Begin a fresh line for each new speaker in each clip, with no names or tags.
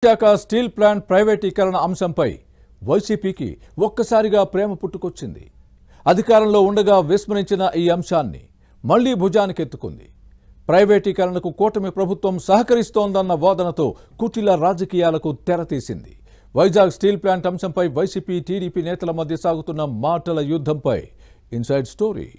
Visakha steel plant ప్రైవేటీకరణ అంశంపై వైసీపీకి ఒక్కసారిగా ప్రేమ పుట్టుకొచ్చింది. అధికారంలో ఉండగా విస్మరించిన ఈ అంశాన్ని మళ్లీ భుజానికెత్తుకుంది. ప్రైవేటీకరణకు కూటమి ప్రభుత్వం సహకరిస్తోందన్న వాదనతో కుటిల రాజకీయాలకు తెరతీసింది. వైజాగ్ స్టీల్ ప్లాంట్ అంశంపై వైసీపీ టీడీపీ నేతల మధ్య సాగుతున్న మాటల యుద్ధంపై ఇన్సైడ్ స్టోరీ.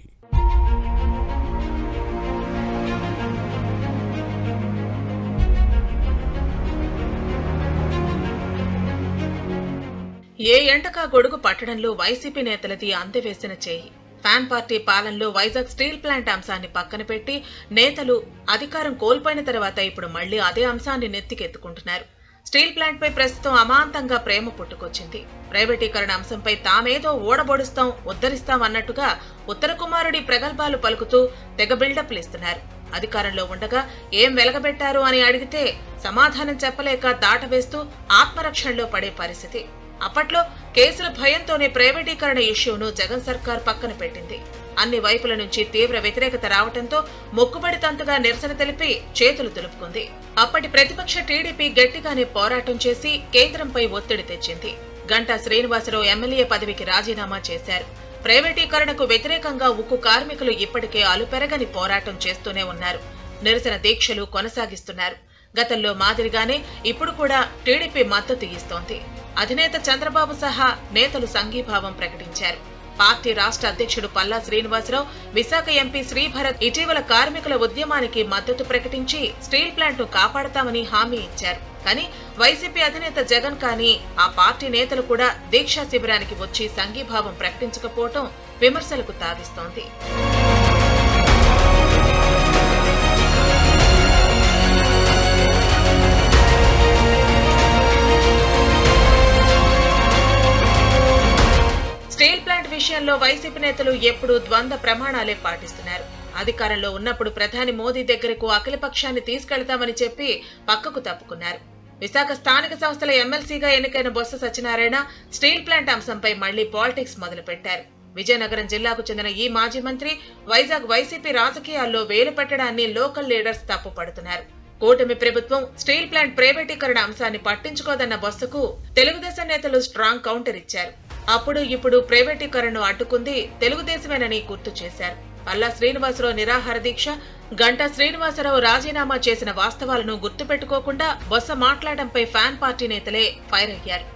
ఏ ఎంటకా గొడుగు పట్టడంలో వైసీపీ నేతలది అందవేసిన చేయి. ఫ్యాన్ పార్టీ పాలనలో వైజాగ్ స్టీల్ ప్లాంట్ అంశాన్ని పక్కన పెట్టి నేతలు అధికారం కోల్పోయిన తర్వాత ఇప్పుడు మళ్లీ అదే అంశాన్ని నెత్తికెత్తుకుంటున్నారు. స్టీల్ ప్లాంట్ పై ప్రస్తుతం అమాంతంగా ప్రేమ పుట్టుకొచ్చింది. ప్రైవేటీకరణ అంశంపై తామేదో ఓడబొడుస్తాం, ఉద్ధరిస్తాం అన్నట్టుగా ఉత్తర కుమారుడి ప్రగల్భాలు పలుకుతూ తెగ బిల్డప్లు ఇస్తున్నారు. అధికారంలో ఉండగా ఏం వెలగబెట్టారు అని అడిగితే సమాధానం చెప్పలేక దాటవేస్తూ ఆత్మరక్షణలో పడే పరిస్థితి. అప్పట్లో కేసుల భయంతోనే ప్రైవేటీకరణ ఇష్యూను జగన్ సర్కార్ పక్కన పెట్టింది. అన్ని వైపుల నుంచి తీవ్ర వ్యతిరేకత రావడంతో మొక్కుబడి తంతుగా నిరసన తెలిపి చేతులు దులుపుకుంది. అప్పటి ప్రతిపక్ష టీడీపీ గట్టిగానే పోరాటం చేసి కేంద్రంపై ఒత్తిడి తెచ్చింది. గంటా శ్రీనివాసరావు ఎమ్మెల్యే పదవికి రాజీనామా చేశారు. ప్రైవేటీకరణకు వ్యతిరేకంగా ఉక్కు కార్మికులు ఇప్పటికే అలుపెరగని పోరాటం చేస్తూనే ఉన్నారు. నిరసన దీక్షలు కొనసాగిస్తున్నారు. గతంలో మాదిరిగానే ఇప్పుడు కూడా టీడీపీ మద్దతు ఇస్తోంది. అధినేత చంద్రబాబు సహా నేతలు సంఘీభావం ప్రకటించారు. పార్టీ రాష్ట్ర అధ్యక్షుడు పల్లా శ్రీనివాసరావు, విశాఖ ఎంపీ శ్రీభరత్ ఇటీవల కార్మికుల ఉద్యమానికి మద్దతు ప్రకటించి స్టీల్ ప్లాంట్ ను కాపాడతామని హామీ ఇచ్చారు. కానీ వైసీపీ అధినేత జగన్ కానీ ఆ పార్టీ నేతలు కూడా దీక్షా శిబిరానికి వచ్చి సంఘీభావం ప్రకటించకపోవటం విమర్శలకు తావిస్తోంది. స్టీల్ ప్లాంట్ విషయంలో వైసీపీ నేతలు ఎప్పుడూ ద్వంద్వ ప్రమాణాలే పాటిస్తున్నారు. అధికారంలో ఉన్నప్పుడు ప్రధాని మోదీ దగ్గరకు అఖిలపక్షాన్ని తీసుకెళ్తామని చెప్పి పక్కకు తప్పుకున్నారు. విశాఖ స్థానిక సంస్థల ఎమ్మెల్సీగా ఎన్నికైన బొత్స సత్యనారాయణ స్టీల్ ప్లాంట్ అంశంపై మళ్లీ పాలిటిక్స్ మొదలుపెట్టారు. విజయనగరం జిల్లాకు చెందిన ఈ మాజీ మంత్రి వైజాగ్ వైసీపీ రాజకీయాల్లో వేలు పెట్టడాన్ని లోకల్ లీడర్స్ తప్పుపడుతున్నారు. కూటమి ప్రభుత్వం స్టీల్ ప్లాంట్ ప్రైవేటీకరణ అంశాన్ని పట్టించుకోదన్న బొత్సకు తెలుగుదేశం నేతలు స్ట్రాంగ్ కౌంటర్ ఇచ్చారు. అప్పుడు ఇప్పుడు ప్రైవేటీకరణను అడ్డుకుంది తెలుగుదేశమేనని గుర్తు చేశారు. పల్లా శ్రీనివాసరావు నిరాహార దీక్ష, గంటా శ్రీనివాసరావు రాజీనామా చేసిన వాస్తవాలను గుర్తుపెట్టుకోకుండా బొత్స మాట్లాడడంపై ఫ్యాన్ పార్టీ నేతలే ఫైర్ అయ్యారు.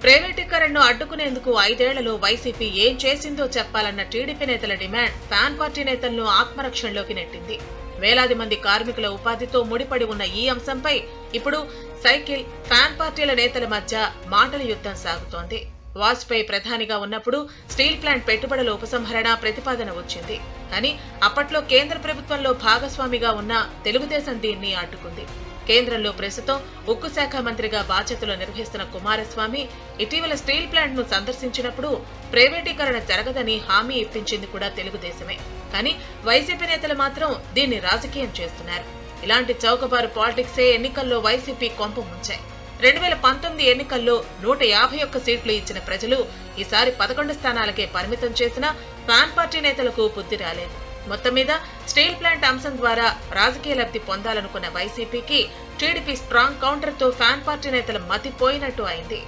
ప్రైవేటీకరణను అడ్డుకునేందుకు 5 ఏళ్లలో వైసీపీ ఏం చేసిందో చెప్పాలన్న టీడీపీ నేతల డిమాండ్ ఫ్యాన్ పార్టీ నేతలను ఆత్మరక్షణలోకి నెట్టింది. వేలాది మంది కార్మికుల ఉపాధితో ముడిపడి ఉన్న ఈ అంశంపై ఇప్పుడు సైకిల్, ఫ్యాన్ పార్టీల నేతల మధ్య మాటల యుద్ధం సాగుతోంది. వాజ్పేయి ప్రధానిగా ఉన్నప్పుడు స్టీల్ ప్లాంట్ పెట్టుబడుల ఉపసంహరణ ప్రతిపాదన వచ్చింది. కానీ అప్పట్లో కేంద్ర ప్రభుత్వంలో భాగస్వామిగా ఉన్న తెలుగుదేశం దీన్ని అడ్డుకుంది. కేంద్రంలో ప్రస్తుతం ఉక్కు శాఖ మంత్రిగా బాధ్యతలు నిర్వహిస్తున్న కుమారస్వామి ఇటీవల స్టీల్ ప్లాంట్ ను సందర్శించినప్పుడు ప్రైవేటీకరణ జరగదని హామీ ఇప్పించింది కూడా తెలుగుదేశమే. కానీ వైసీపీ నేతలు మాత్రం దీన్ని రాజకీయం చేస్తున్నారు. ఇలాంటి చౌకబారు పాలిటిక్సే ఎన్నికల్లో వైసీపీ కొంప ముంచాయి. 2019 ఎన్నికల్లో 151 సీట్లు ఇచ్చిన ప్రజలు ఈసారి 11 స్థానాలకే పరిమితం చేసినా ఫ్యాన్ పార్టీ నేతలకు బుద్ధి రాలేదు. మొత్తం మీద స్టీల్ ప్లాంట్ అంశం ద్వారా రాజకీయ లబ్ధి పొందాలనుకున్న వైసీపీకి టీడీపీ స్ట్రాంగ్ కౌంటర్ తో ఫ్యాన్ పార్టీ నేతల మతిపోయినట్టు అయింది.